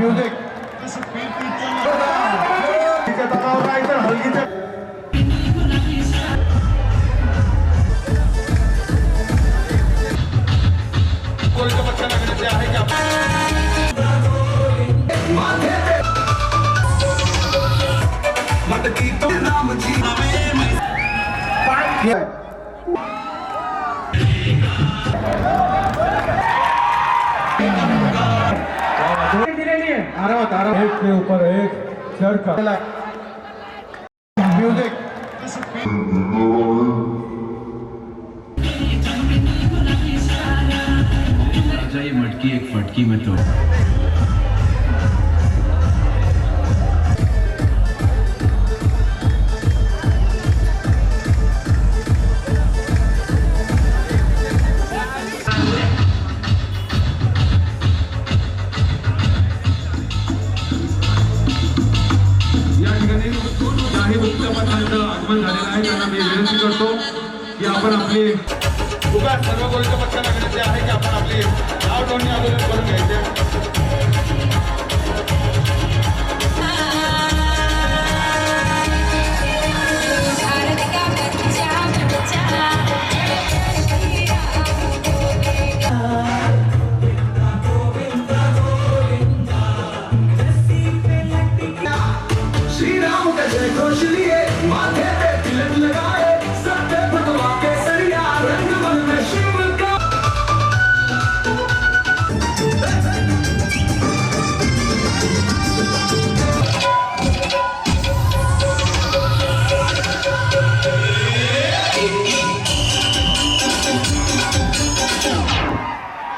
Music तलावर राहायचं हलगीच्या आहे आरामात आराम एक के ऊपर एक चढ़कर म्यूजिक राजा ये मटकी एक फटकी में तो आगमन झालेलं आहे. त्यांना मी विनंती करतो की आपण आपले सर्व गोष्टी पक्षाला गरजेचे आहे की आपण आपली नाव नोंदणी अगोदर करून घ्यायचे. श्रीराम का जय घोष लिए माथे पे तिलक लगाए सत्य भगवा के सरिया रंग बन में शिव का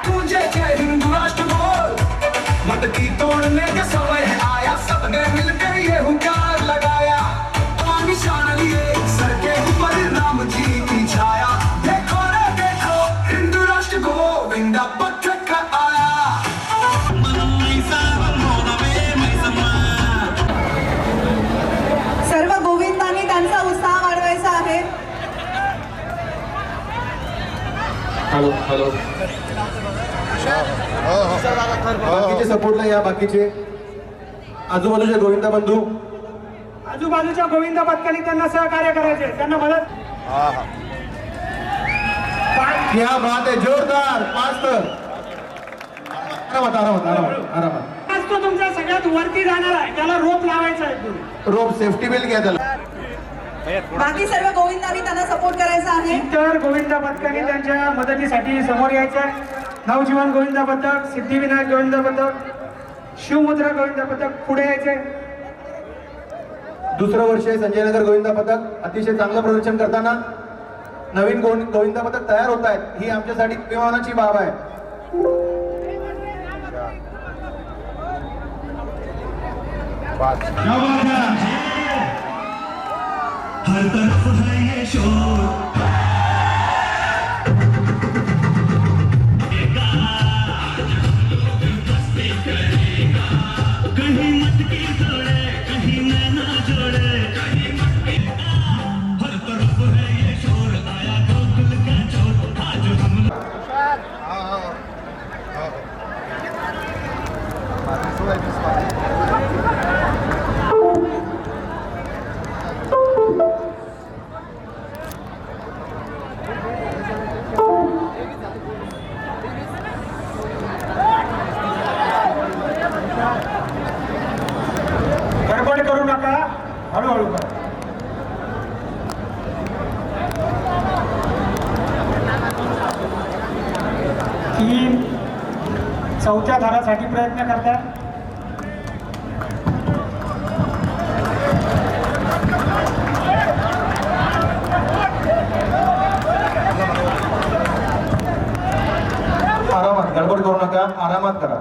तुझे क्या हिंदू राष्ट्र बोल मत की तोड़ने का समय आया सबने मिलकर ये हुकार लगाया निशान लिए सर के ऊपर राम जी की छाया देखो रे देखो हिंदू राष्ट्र गोविंदा पथ का आया सर्व गोविंदांनी त्यांचा उत्साह वाढवायचा आहे. हॅलो हॅलो बाकीचे सपोर्टला या बाकीचे आजूबाजूचे गोविंदा बंधू आजूबाजूच्या गोविंदा पथकांनी त्यांना सहकार्य करायचे त्यांना मदत क्या बात आहे जोरदार पाच तर आरामात आरामात आरामात आरामात आज तो तुमच्या सगळ्यात वरती जाणार आहे त्याला रोप लावायचा आहे तुम्ही रोप सेफ्टी बेल्ट घ्या त्याला. बाकी सर्व गोविंदांनी त्यांना सपोर्ट करायचा आहे. इतर गोविंदा पथकांनी त्यांच्या मदतीसाठी समोर यायचे. नवजीवन गोविंदा पथक, सिद्धिविनायक गोविंदा पथक, शिवमुद्रा गोविंदा पथक पुढे यायचे. दुसरं वर्ष आहे संजयनगर गोविंदा पथक अतिशय चांगलं प्रदर्शन करताना नवीन गोविंदा पथक तयार होत आहेत ही आमच्यासाठी अभिमानाची बाब आहे. हर तरफ है ये शोर कहीं मटकी जोड़े कहीं नैना जोड़े हर तरफ है ये शोर आया गोकुल का चोर आज हम गडबड करू नका हळूहळू करा. टीम चौथ्या धारासाठी प्रयत्न करतात. आरामात गडबड करू नका आरामात करा.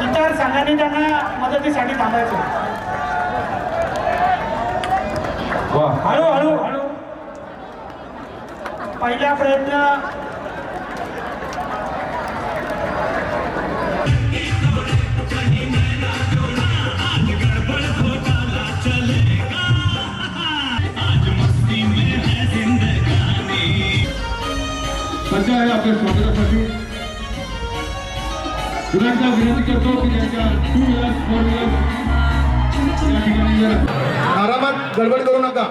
इतर संघांनी त्यांना मदतीसाठी थांबायचं. हळू हळू हळू पहिला प्रयत्न सज्ज आहे आपल्या स्वागतासाठी पुन्हा एकदा विनंती करतो की त्यांच्या 2 व्हीलर 4 व्हीलर या ठिकाणी जरा आरामात गडबड करू नका.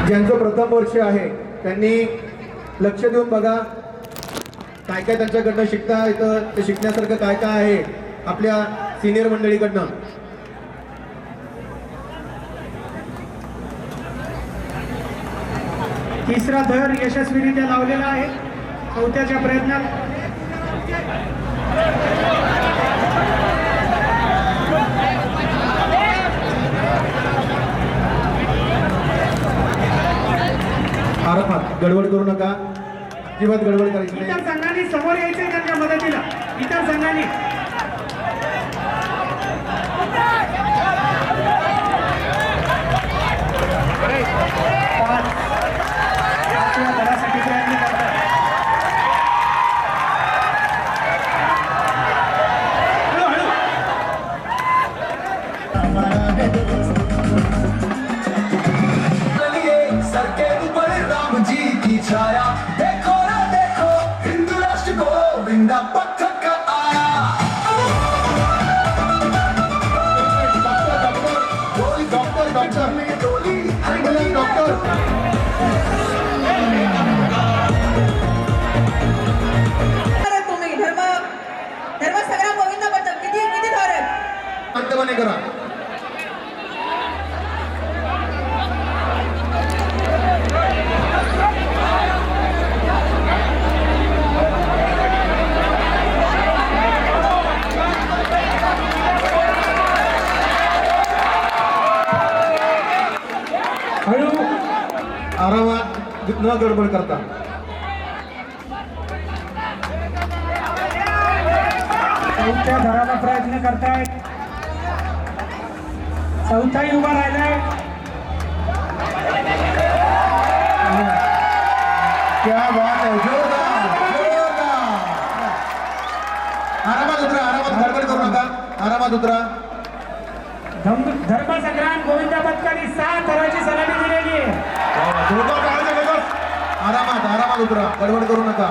ज्यांचं प्रथम वर्ष आहे त्यांनी लक्ष देऊन बघा काय काय त्यांच्याकडनं शिकता येतं, ते शिकण्यासारखं काय काय आहे आपल्या सिनियर मंडळीकडनं. तिसरा धर यशस्वीरित्या लावलेला आहे चौथ्याच्या प्रयत्नात. आरामात गडबड करू नका, अजिबात गडबड करायची नाही. इतर संघांनी समोर यायचंय त्यांच्या मदतीला. इतर संघांनी पाचव्या धरासाठी प्रयत्न करतात. सर के ऊपर राम जी की छाया, देखो ना देखो हिंदू राष्ट्र गोविंदा पथक आया. डॉक्टर डॉक्टर में डोली हर गली डॉक्टर तुम्ही धर्म संग्राम गोविंद पथक किती धार आहेत? शांतपणे करा. हळू आरामात न गडबड करता. चौथ्या धराला प्रयत्न करतायत. चौथाही उभा राहिलाय. क्या बात है, जोरदार जोरदार. आरामात उतरा, आरामात गडबड करू नका, आरामात उतरा. धर्म संग्राम गोविंद पथकाने 6 थराची सलामी दिलेली आहे. आरामात आरामात उतरा, गडबड करू नका.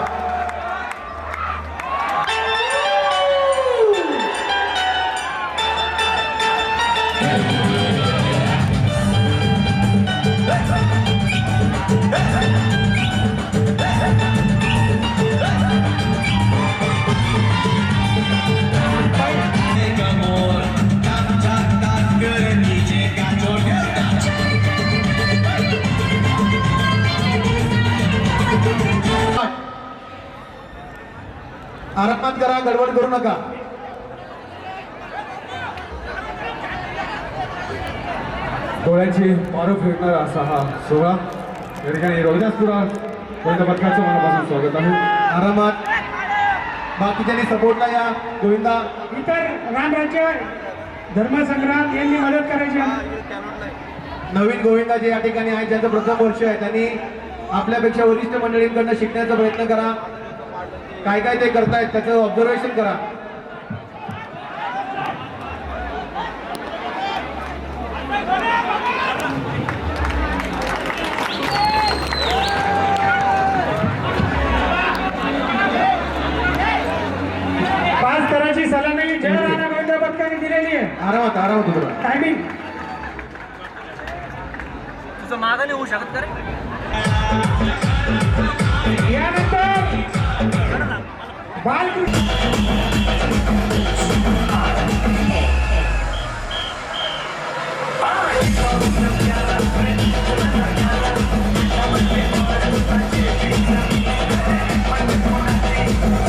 आरामात करा, गडबड करू नका. डोळ्यांची पारं फिरणारा असा हा सोहळा या ठिकाणी रोहिदासपुरा गोविंद पथकाचं मनापासून स्वागत आहे. आरामात बाकीच्यांनी सपोर्टला या. गोविंदा इतर रामराज्य धर्मसंग्राम यांनी मदत करायची. नवीन गोविंदा जे या ठिकाणी आहेत, ज्यांचं प्रथम वर्ष आहे, त्यांनी आपल्यापेक्षा वरिष्ठ मंडळींकडनं शिकण्याचा प्रयत्न करा. काय काय ते करतायत त्याचं ऑब्झर्वेशन करा. पाच थराची सलामी जय राणा गोविंद पथकाने दिलेली आहे. आरामात आरामात उतरा. टायमिंग तुझं मागं नाही होऊ शकत का रे? यानंतर बालकृष्ण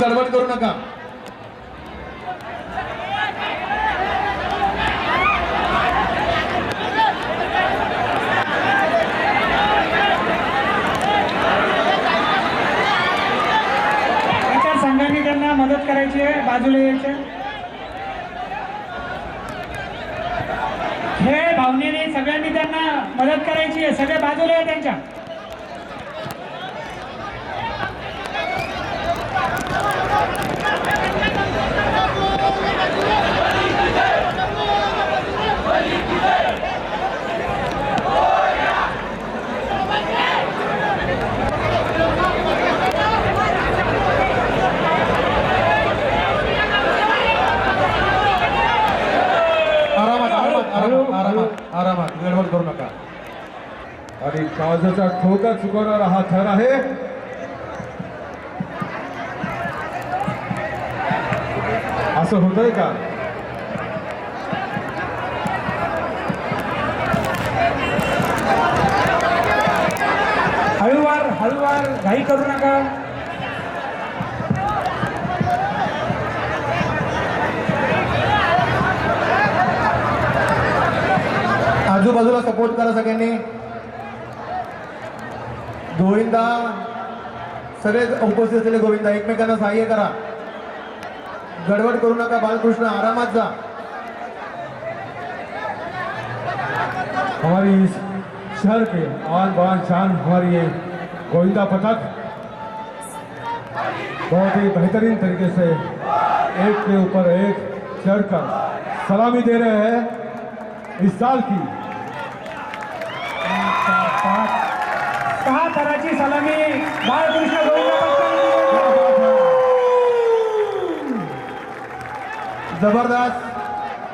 गडबड करू नका. इतर संघांनी त्यांना मदत करायची आहे. बाजूला यायचं. खेळ भावनेने सगळ्यांनी त्यांना मदत करायची आहे. सगळे बाजूला आहे त्यांच्या. आरामात गडबड करू नका. आणि काळजाचा ठोका चुकवणारा हा थर आहे. असं होतंय का? हळूवार घाई करू नका. आजूबाजूला सपोर्ट करा सगळ्यांनी. गोविंदा सगळे उपस्थित असलेले गोविंदा एकमेकांना सहाय्य करा. गडबड करू नका. बालकृष्ण आरामात जा. हमारी इस शहर के आन बान शान हमारी ये गोविंदा पथक बहुत ही बेहतरीन तरीके से एक के ऊपर एक चढ़कर सलामी दे रहे हैं इस साल की 6 थराची सलामी बाळकृष्ण गोविंदा पथकाने जबरदस्त.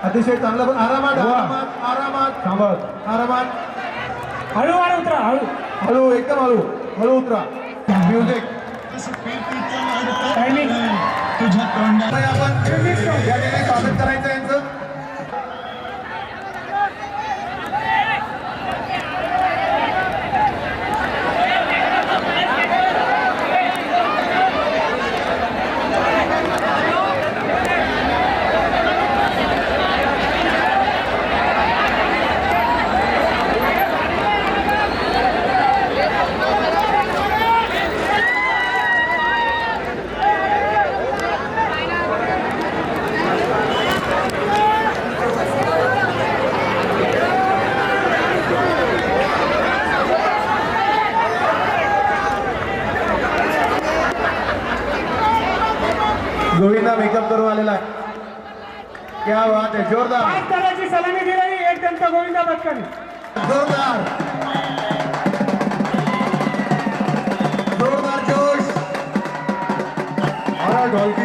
अतिशय चांगलं. पण आरामात आरामात आरामात सांभत आरामात. हळूवार उतरा. हळू एकदम हळू हळू उतरा. म्युझिक टायमिंग आपण या ठिकाणी स्वागत करायचं यांचं. गोविंदा मेकअप करून आलेला आहे. क्या बात आहे. जोरदार 5 थराची सलामी दिली एक दंत गोविंदा पथकाने. जोरदार जोरदार जोश. हमारा ढोलकी